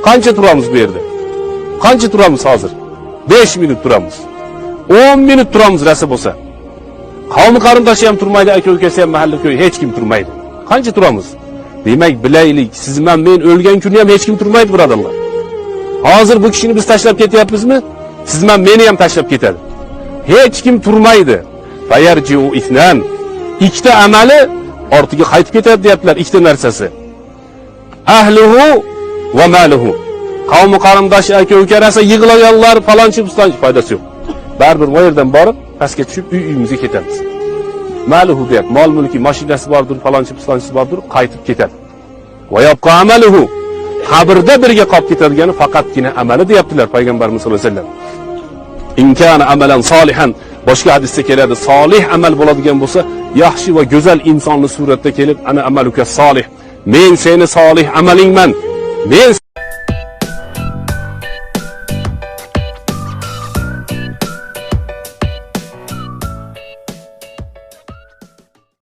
Qancha turamiz bu yerda? Qancha turamiz hozir? 5 minut turamiz. 10 minut turamiz rasa bo'lsa. Qavmi qarindoshi ham turmaydi, aka-ukasi ham, mahalla ko'y hech kim turmaydi. Qancha turamiz? Demak, bilaylik, siz men o'lgan kuni ham hech kim turmaydi, birodarlar. Hozir bu kishini biz tashlab ketyapmizmi? Siz meni ham tashlab ketadi. Hech kim turmaydi. Fayarjiu ithnan. Ikkita amali ortiga qaytib ketadi deyaptilar, ikkita narsasi. Ahluhu va maluhu. Qavmi qarindoshi aka-uka rasa yig'laganlar falonchi bustonchi foydasi yo'q. Baribir bu yerdan borib, pastga tushib uyimizga ketamiz. Maluhu deyap, mol mulki, mashinasi bordir, falonchi bustonchisi bordir, qaytib ketadi. Va yabqa amaluhu. Qabrda birga qolib ketadigani faqatgina amali deyaptilar payg'ambarimiz sollallohu alayhi vasallam. In kana amalan solihan, boshqa hadisda keladi, solih amal bo'ladigan bo'lsa, yaxshi va go'zal insonning suratda kelib, ana amaluka solih. Men seni solih amalingman. Men